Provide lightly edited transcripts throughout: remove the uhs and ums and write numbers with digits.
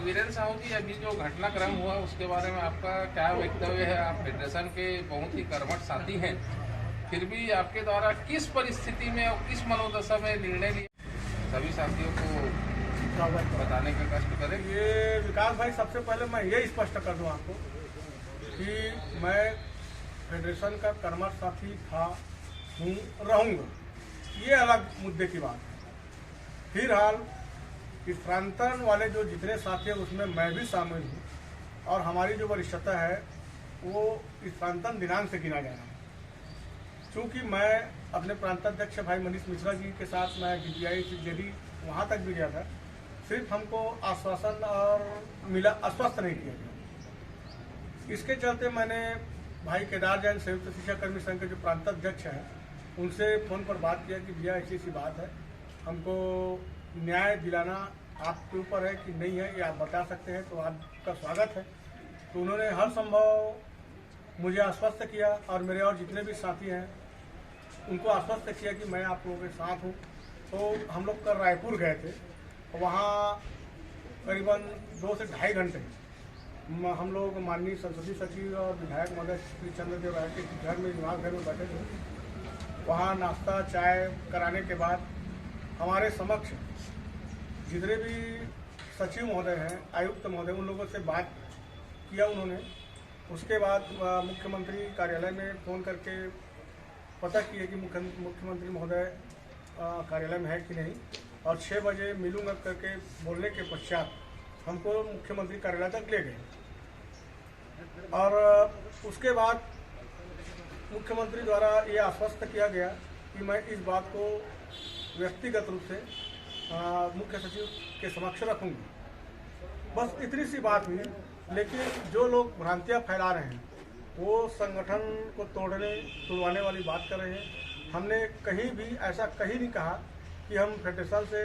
वीरेंद्र साहू जी, अभी जो घटनाक्रम हुआ उसके बारे में आपका क्या वक्तव्य है? आप फेडरेशन के बहुत ही कर्मठ साथी हैं, फिर भी आपके द्वारा किस परिस्थिति में और किस मनोदशा में निर्णय लिया, सभी साथियों को बताने का कष्ट करें। ये विकास भाई, सबसे पहले मैं ये स्पष्ट कर दूं आपको कि मैं फेडरेशन का कर्मठ साथी था, हूँ, रहूँगा, ये अलग मुद्दे की बात है। फिलहाल स्थानांतरण वाले जो जितने साथी हैं उसमें मैं भी शामिल हूँ और हमारी जो वरिष्ठता है वो स्थानांतरण दिनांक से गिना जा रहा है। चूँकि मैं अपने प्रांताध्यक्ष भाई मनीष मिश्रा जी के साथ मैं DPI से जेडी वहाँ तक भी गया था, सिर्फ हमको आश्वासन और मिला, आश्वस्त नहीं किया गया। इसके चलते मैंने भाई केदार जैन संयुक्त शिक्षा कर्मी संघ के जो प्रांताध्यक्ष हैं उनसे फ़ोन पर बात किया कि भैया ऐसी ऐसी बात है, हमको न्याय दिलाना आपके ऊपर है कि नहीं है, ये आप बता सकते हैं तो आपका स्वागत है। तो उन्होंने हर संभव मुझे आश्वस्त किया और मेरे और जितने भी साथी हैं उनको आश्वस्त किया कि मैं आप लोगों के साथ हूँ। तो हम लोग कल रायपुर गए थे, वहाँ करीबन 2 से ढाई घंटे हम लोग माननीय संसदीय सचिव और विधायक महोदय श्री चंद्रदेव राय के घर में, निवास घर में बैठे थे। वहाँ नाश्ता चाय कराने के बाद हमारे समक्ष जितने भी सचिव महोदय हैं, आयुक्त महोदय, उन लोगों से बात किया उन्होंने। उसके बाद मुख्यमंत्री कार्यालय में फ़ोन करके पता किया कि मुख्यमंत्री महोदय कार्यालय में है कि नहीं, और 6 बजे मिलूंगा करके बोलने के पश्चात हमको मुख्यमंत्री कार्यालय तक ले गए। और उसके बाद मुख्यमंत्री द्वारा ये आश्वस्त किया गया कि मैं इस बात को व्यक्तिगत रूप से मुख्य सचिव के समक्ष रखूंगी। बस इतनी सी बात हुई। लेकिन जो लोग भ्रांतियां फैला रहे हैं वो संगठन को तोड़वाने वाली बात कर रहे हैं। हमने कहीं भी ऐसा कहीं नहीं कहा कि हम फेडरेशन से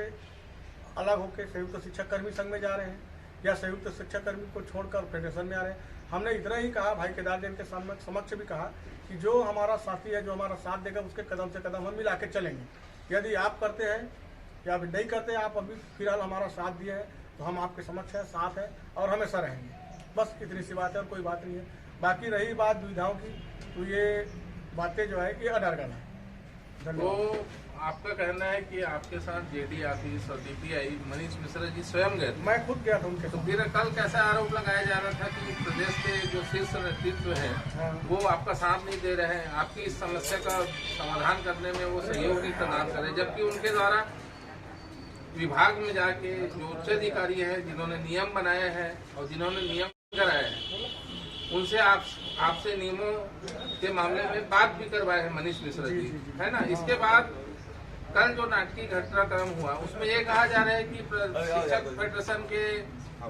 अलग होकर संयुक्त शिक्षक कर्मी संघ में जा रहे हैं या संयुक्त शिक्षक कर्मी को छोड़कर फेडरेशन में आ रहे हैं। हमने इतना ही कहा, भाई केदार जैन के समक्ष भी कहा कि जो हमारा साथी है, जो हमारा साथ देगा, उसके कदम से कदम हम मिला के चलेंगे। यदि आप करते हैं या अभी नहीं करते, आप अभी फिलहाल हमारा साथ दिए हैं तो हम आपके समक्ष हैं, साथ हैं और हमेशा रहेंगे। बस इतनी सी बात है और कोई बात नहीं है। बाकी रही बात दुविधाओं की, तो ये बातें जो है ये अनर्गल है। तो आपका कहना है कि आपके साथ जेडी ऑफिस और DPI मनीष मिश्रा जी स्वयं गए? मैं खुद गया था उनके। तो फिर कल कैसा आरोप लगाया जा रहा था कि प्रदेश के जो शीर्ष नेतृत्व है वो आपका साथ नहीं दे रहे हैं, आपकी इस समस्या का समाधान करने में वो सहयोग नहीं प्रदान कर रहे, जबकि उनके द्वारा विभाग में जाके जो उच्च अधिकारी हैं, जिन्होंने नियम बनाए हैं और जिन्होंने नियम कराए हैं, उनसे आपसे नियमों के मामले में बात भी करवाए हैं मनीष मिश्रा जी, है ना। इसके बाद कल जो नाटकीय घटनाक्रम हुआ उसमें ये कहा जा रहा है कि शिक्षक फेडरेशन के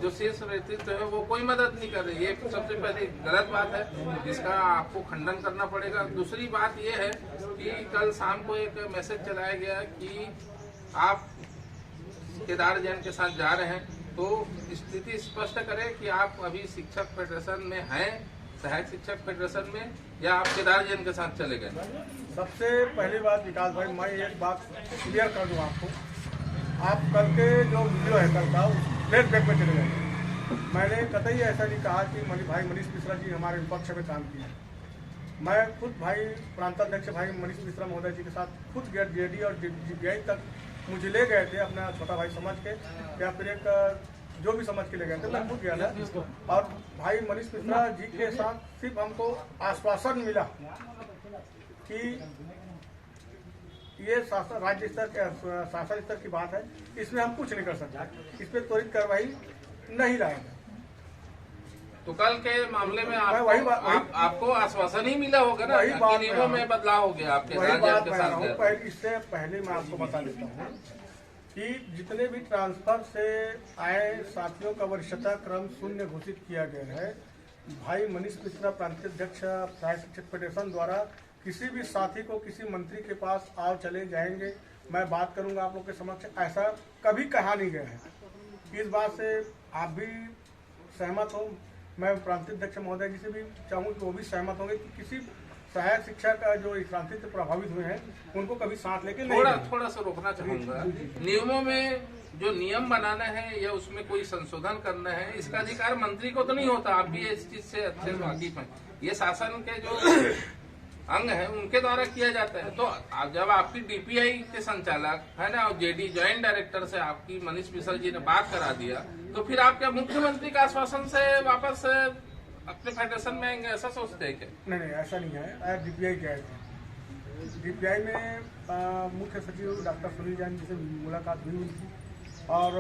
जो शीर्ष नेतृत्व है वो कोई मदद नहीं कर रही। ये सबसे पहले गलत बात है, जिसका आपको खंडन करना पड़ेगा। दूसरी बात ये है कि कल शाम को एक मैसेज चलाया गया कि आप केदार जैन के साथ जा रहे हैं, तो स्थिति स्पष्ट करें कि आप अभी शिक्षक फेडरेशन में हैं, सहायक शिक्षक फेडरेशन में, या आप केदार जैन के साथ चले गए? सबसे पहली बात विकास भाई, मैं एक बात क्लियर कर दूं आपको। आप कल के जो वीडियो है कल का फ्लैश बैक में चले गए। मैंने कतई ऐसा नहीं कहा कि भाई मनीष मिश्रा जी हमारे विपक्ष में काम किया। मैं खुद भाई प्रांताध्यक्ष भाई मनीष मिश्रा महोदय जी के साथ खुद गया, जेडी और DPI तक मुझे ले गए थे अपना छोटा भाई समझ के, या फिर एक जो भी समझ के ले गए थे, मैं खुद गया था। और भाई मनीष मिश्रा जी के साथ सिर्फ हमको आश्वासन मिला कि ये राज्य स्तर के शासन स्तर की बात है, इसमें हम कुछ नहीं कर सकते, इस पर त्वरित कार्रवाई नहीं लाएंगे। तो कल के मामले में आपको आश्वासन ही मिला होगा ना, नियमों में बदलाव हो गया आपके साथ। इससे पहले मैं आपको बता देता हूँ कि जितने भी ट्रांसफर से आए साथियों का वरिष्ठता क्रम 0 घोषित किया गया है। भाई मनीष मिश्रा प्रांताध्यक्ष सहायक शिक्षक फेडरेशन द्वारा किसी भी साथी को किसी मंत्री के पास आओ चले जाएंगे, मैं बात करूंगा आप लोग के समक्ष, ऐसा कभी कहा नहीं गया है। इस बात से आप भी सहमत हो। मैं प्रांताध्यक्ष महोदय जी से भी चाहूँ कि वो भी सहमत होंगे कि किसी सहायक शिक्षा का जो इस क्रांति से प्रभावित हुए हैं उनको कभी साथ लेके नहीं थोड़ा सा रोकना चाहूंगा। नियमों में जो नियम बनाना है या उसमें कोई संशोधन करना है, इसका अधिकार मंत्री को तो नहीं होता। आप भी इस चीज से अच्छे से वाकिफ हैं। ये शासन के जो अंग है उनके द्वारा किया जाता है। तो जब आपकी डीपीआई के संचालक है ना और जेडी ज्वाइंट डायरेक्टर से आपकी मनीष मिश्रा जी ने बात करा दिया, तो फिर आप क्या मुख्यमंत्री का आश्वासन से वापस अपने फेडरेशन में आएंगे, ऐसा सोचते हैं क्या? नहीं, ऐसा नहीं है। डीपीआई गए थे, डीपीआई में मुख्य सचिव डॉक्टर सुनील जैन जी से मुलाकात हुई उनकी, और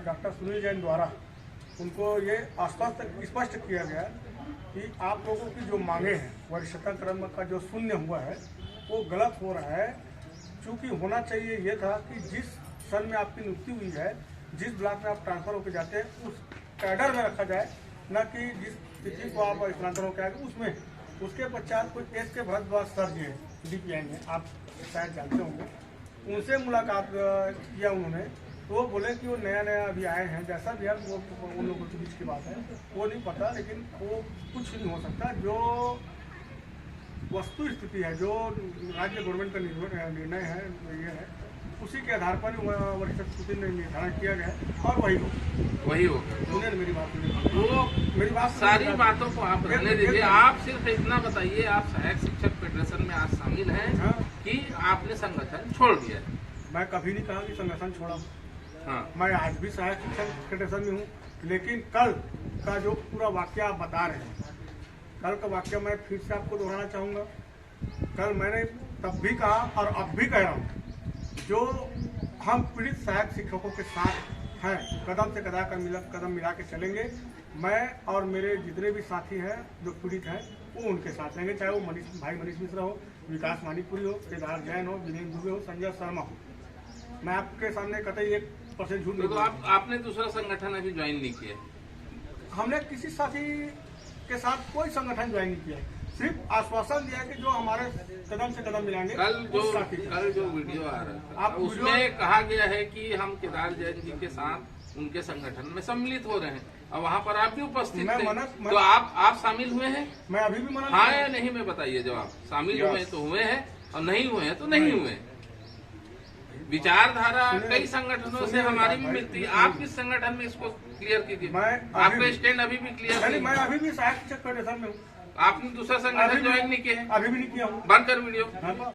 डॉक्टर सुनील जैन द्वारा उनको ये स्पष्ट किया गया कि आप लोगों की जो मांगे हैं वरिष्ठता क्रम का जो शून्य हुआ है वो गलत हो रहा है। चूँकि होना चाहिए ये था कि जिस सन में आपकी नियुक्ति हुई है, जिस ब्लॉक में आप ट्रांसफर होकर जाते हैं उस कैडर में रखा जाए, न कि जिस तिथि को आप स्थानांतरण होकर आए उसमें। उसके पश्चात कोई एस के भरद्वाज सर जी है डीपीआई में, आप शायद जानते होंगे, उनसे मुलाकात किया उन्होंने, तो वो बोले कि वो नया अभी आए हैं, जैसा भी है वो उन लोगों के बीच की बात है वो नहीं पता, लेकिन वो कुछ नहीं हो सकता। जो वस्तु स्थिति है, जो राज्य गवर्नमेंट का निर्णय है, ये है, उसी के आधार पर वरिष्ठ स्थिति में निर्धारण किया गया है और वही हो। सुनिए मेरी बात, मेरी बात सारी बातों को आप रहने दीजिए। आप सिर्फ इतना बताइए, आप सहायक शिक्षक फेडरेशन में आज शामिल हैं कि आपने संगठन छोड़ दिया? मैं कभी नहीं कहा कि संगठन छोड़ा। हाँ। मैं आज भी सहायक शिक्षक फेडरेशन में हूँ, लेकिन कल का जो पूरा वाक्य आप बता रहे हैं, कल का वाक्य मैं फिर से आपको दोहराना चाहूँगा। कल मैंने तब भी कहा और अब भी कह रहा हूँ, जो हम पीड़ित सहायक शिक्षकों के साथ हैं, कदम से कदम मिला के चलेंगे। मैं और मेरे जितने भी साथी हैं जो पीड़ित हैं वो उनके साथ रहेंगे, चाहे वो मनीष मिश्रा हो, विकास मानीपुरी हो, केदार जैन हो, विनेन्द्र दुबे हो, संजय शर्मा हो। मैं आपके सामने कतई 1% झूठ नहीं। तो आपने दूसरा संगठन अभी ज्वाइन नहीं किया? हमने किसी साथी के साथ कोई संगठन ज्वाइन नहीं किया, सिर्फ आश्वासन दिया कि जो हमारे कदम से कदम मिलाएंगे। कल जो वीडियो आ रहा था उसमें कहा गया है कि हम केदार जैन जी के साथ उनके संगठन में सम्मिलित हो रहे हैं, और वहाँ पर आप भी उपस्थित थे। तो आप शामिल हुए हैं? मैं अभी भी मना। हाँ या नहीं में बताइए। जब आप शामिल हुए हैं तो हुए हैं, और नहीं हुए हैं तो नहीं हुए। विचारधारा कई संगठनों से हमारी भी मिलती है। आप किस संगठन में इसको क्लियर कीजिए। आपका स्टैंड अभी भी क्लियर नहीं। मैं अभी भी सहायक शिक्षक फेडरेशन में हूँ। आपने दूसरा संगठन ज्वाइन नहीं किया है? अभी भी नहीं किया हूँ। बंद कर वीडियो।